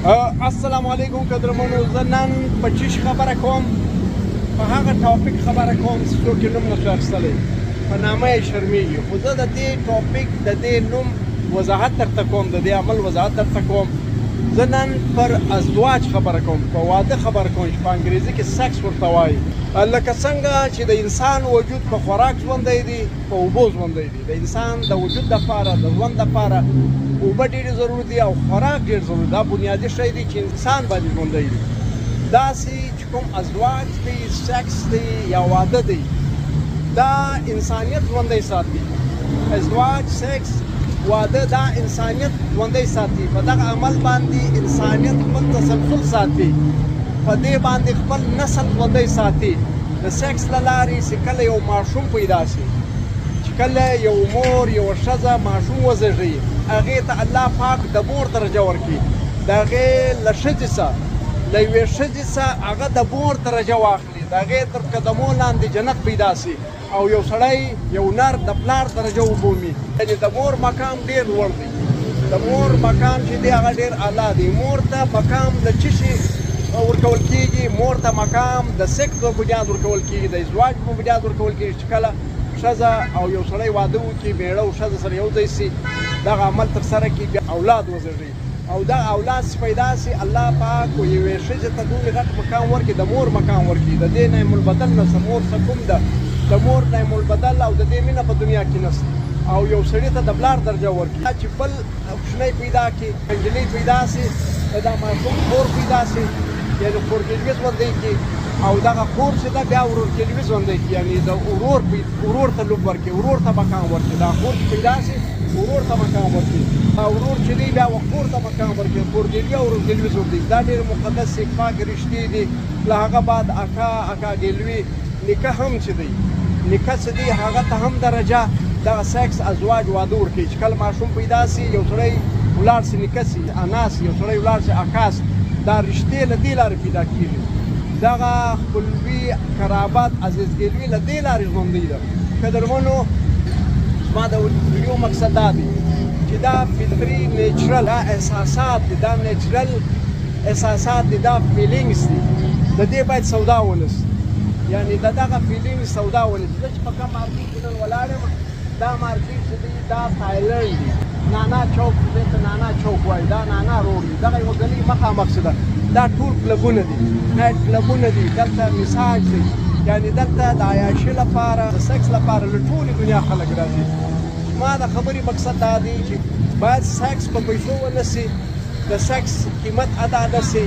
السلام علیکم قدرمنو، زه نن په چیش خبره کوم، په هغه ټاپک خبره کوم چې څوک یې نوم نشو اخیستلی، په نامه یې شرمېږي. خو زه د دې ټاپک د دې نوم وضاحت درته کوم، د دې عمل وضاحت درته کوم. زه نن پر ازدواج خبره کوم، په واده خبره کوم چې په انګریزي کې سکس ورته وایي. لکه څنګه چې د انسان وجود په خوراک ژوندی دی، په اوبو ژوندی دی. د انسان د وجود دپاره، د ژوند دپاره اوبه ډېرې ضروري دي او خوراک ډېر ضروري دی. دا بنیادي شی دی چې انسان باندې ژوندی دی. داسې چې کوم ازدواج دی، سکس دی یا واده دی، دا انسانیت ژوندی ساتي. ازدواج، سکس، واده دا انسانیت ژوندی ساتي. په دغه عمل باندې انسانیت خپل تسلسل ساتي، په دې باندې خپل نسل ژوندی ساتي. د سکس له لارې چې کله یو ماشوم پیدا شي، چې کله یو مور یوه ښځه ماشوم وزېږوي، هغې ته الله پاک د مور درجه ورکړي. د هغې له ښځې څخه، له یوې ښځې څخه هغه د مور درجه واخلي، د هغې تر قدمو لاندې جنت پیدا شي، او یو سړی، یو نر د پلار درجه ومومي. یعنې د مور مقام ډېر لوړ دی. د مور مقام چې دی هغه ډېر اعلی دی. مور ته مقام د څه شي ورکول کېږي؟ مور ته مقام د سکس په بنیاد ورکول کېږي، د ازدواج په بنیاد ورکول کېږي. چې کله ښځه او یو سړی واده وکړي، مېړه او ښځه سره یو ځای سي، دغه عمل ترسره کړي، بیا اولاد وزېږوي، او دغه اولاد چې پیدا سي، الله پاک یوې ښځې ته دومره غټ مقام ورکړي، د مور مقام ورکړي. د دې نعم البدل نه څه مور څه کوم ده، د مور نعم البدل او د دې مینه په دنیا کې نشته. او یو سړي ته د پلار درجه ورکړي. چې بل کوچنی پیدا کړي، نجلۍ پیدا سي، د ماشوم خور پیدا سي، یعنې خورګلوي ژوندی کړي، او دغه خور چې ده بیا ورورګلوي ژوندی کړي، یعنې د ورور ته لوب ورکړي، ورور ته مقام ورکړي. دا خور چې پیدا سي، ورور ته مقام ورکړي. دا ورور چې دی بیا خور ته مقام ورکړي، خورګلوي او ورورګلوي ژوندی. دا ډېر مقدس پاک رشتې دي. له هغه بعد اکاګلوي، نکاح هم چې دی، نکاح چې دی هغه ته هم درجه دغه سکس، ازدواج، واده ورکوي. چې کله ماشوم پیدا سي، یو سړی ولاړ سي نکاح سي، انا سي، یو سړی ولاړ سي اکا سي. دا رشتې له دې لارې پیدا کېږي. دغه خپلوي، قرابت، عزیزګلوي له دې لارې ژوندی ده. قدرمنو، زما د ویډیو مقصد دا دی چې دا فطري، نیچرل، دا احساسات دي، دا نیچرل احساسات دي، دا فیلینګز دي. د دې باید سودا ونیسي، یعنې د دغه فیلینګ سودا ونیسي. زه چې په کوم مارکېټ کې نن ولاړ یم، دا مارکېټ چې دی دا تایلنډ دی. نانا چوک دې ته نانا چوک وایي، دا نانا روډ دی. دغه یوه ګلۍ مخامخ چې ده، دا ټول کلبونه دي، نایټ کلبونه دي. دلته مساج دی، یعنې دلته د عیاشي لپاره، د سکس لپاره له ټولې دنیا خلک راځي. ما د خبرې مقصد دا دی چې باید سکس په پیسو ونه سي، د سکس قیمت ادا نه سي.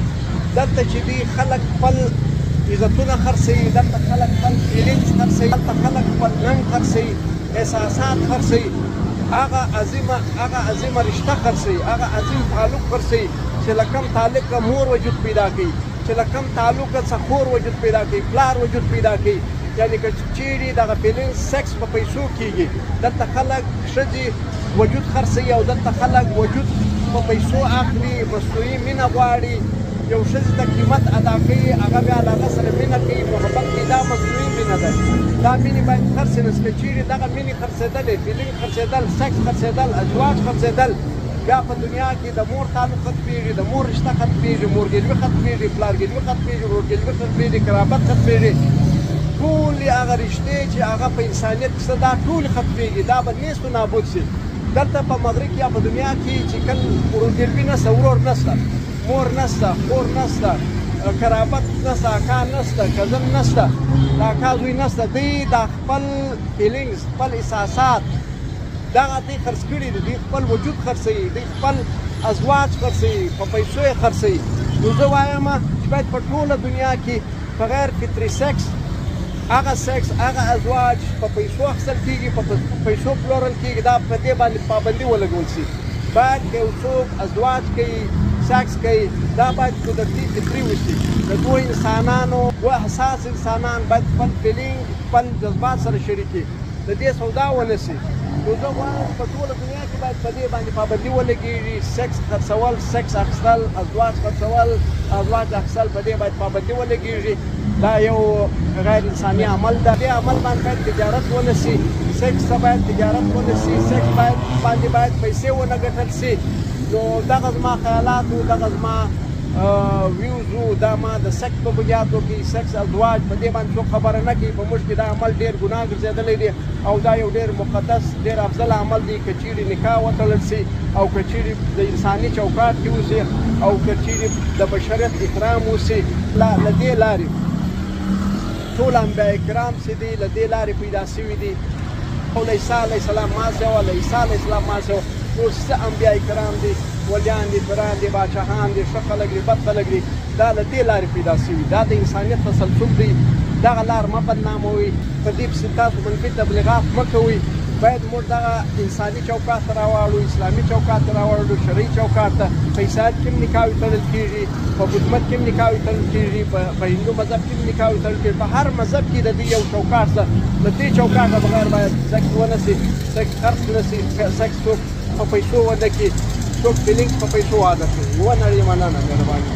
دلته چې دی خلک خپل عزتونه خرڅوي، دلته خلک خپل فیلینګز خرڅوي، دلته خلک خپل رنګ خرڅوي، احساسات خرڅوي، هغه عظیمه رشته خرڅوي، هغه عظیم تعلق خرڅوي چې له کوم تعلقه مور وجود پیدا کوي، چې له کوم تعلقه څخه خور وجود پیدا کوي، پلار وجود پیدا کوي. یعنې که چیرې دغه فیلینګ سکس په پیسو کېږي، دلته خلک ښځې وجود خرڅوي، او دلته خلک وجود په پیسو اخلي، مصنوعي مینه غواړي. یو ښځې ته قیمت ادا کوي، هغه بیا له هغه سره مینه کوي، محبت کوي. دا مصنوعي مینه ده. دا مینې باید خرڅې نه شي. که چیرې دغه مینې خرڅېدلې، فیلینګ خرڅېدل، سکس خرڅېدل، ازدواج خرڅېدل، بیا په دنیا کې د مور تعلق ختمېږي، د مور رشته ختمېږي، مورګلوي ختمېږي، پلارګلوي ختمېږي، ورورګلوي ختمېږي، قرابت ختمېږي. ټولې هغه رشتې چې هغه په انسانیت کې شته، دا ټولې ختمېږي. دا به نیست و نابود شي. دلته په مغرب کې یا په دنیا کې چې کله ورورګلوي نشته، ورور نشته، مور نشته، خور نشته، قرابت نشته، اکا نشته، کزن نشته، د اکا زوی نشته. دوی دا خپل فیلینګز، خپل احساسات دغه دوی خرڅ کړي دي. دوی خپل وجود خرڅوي، دوی خپل ازدواج خرڅوي، په پیسو یې خرڅوي. نو زه وایم چې باید په ټوله دنیا کې په غیر فطري سکس، هغه سکس، هغه ازدواج په پیسو اخیستل کېږي، په پیسو پلورل کېږي. دا په دې باندې پابندي ولګول شي. باید که یو څوک ازدواج کوي، سکس کوي، دا باید قدرتي فطري وشي. د دوه انسانانو، دوه حساس انسانان باید خپل فیلینګ، خپل جذبات سره شریکي، د دې سودا ونه شي. نو زه وایم په ټوله دنیا کې باید په دې باندې پابندي ولګېږي. سکس خرڅول، سکس اخیستل، ازدواج خرڅول، ازدواج اخیستل، په دې باید پابندي ولګېږي. دا یو غیر انساني عمل ده. دې عمل باندې باید تجارت ونه شي. سکس ته باید تجارت ونه شي. سکس باندې باید پیسې ونه ګټل شي. نو دغه زما خیالات و، دغه زما ویوز وو دا ما د سکس په بنیاد وکړي سکس ازدواج په دې باندې څوک خبره نه کوي په موږ کې دا عمل ډېر ګناه ګرځېدلی دی او دا یو ډېر مقدس ډېر افضل عمل دی که چیرې نکاح وتړل سي او که چیرې د انساني چوکاټ کې اوسي او که چیرې د بشریت احترام اوسي له دې لارې ټول انبیا کرام چې دي له دې لارې پیدا سوي دي او له عیسی علیه السلام ماسه وه له عیسی علیه السلام ماسه وه نور څه انبیا کرام دي ولیان دي پیران دي باچاهان دي ښه خلک دي بد خلک دي دا له دې لارې پیدا سوي دا د انسانیت تسلسل دی دغه لار مه بدناموئ په دې پسې تاسو منفي تبلیغات مه کوئ باید موږ دغه انساني چوکاټ ته راواړو اسلامي چوکاټ ته راواړو شرعي چوکاټ ته په عیسایت کې هم نکاحوې تړل کېږي په بودمت کې هم نکاحوې تړل کېږي په هندو مذهب کې هم نکاحوې تړل کېږي په هر مذهب کې د دې یو چوکاټ ده له دې چوکاټه بغیر باید سکس ونه سي سکس خرڅ نه سي سکس څوک په پیسو ونه کړي څوک فیلینګس په پیسو واده کوي ونړې مننه مهرباني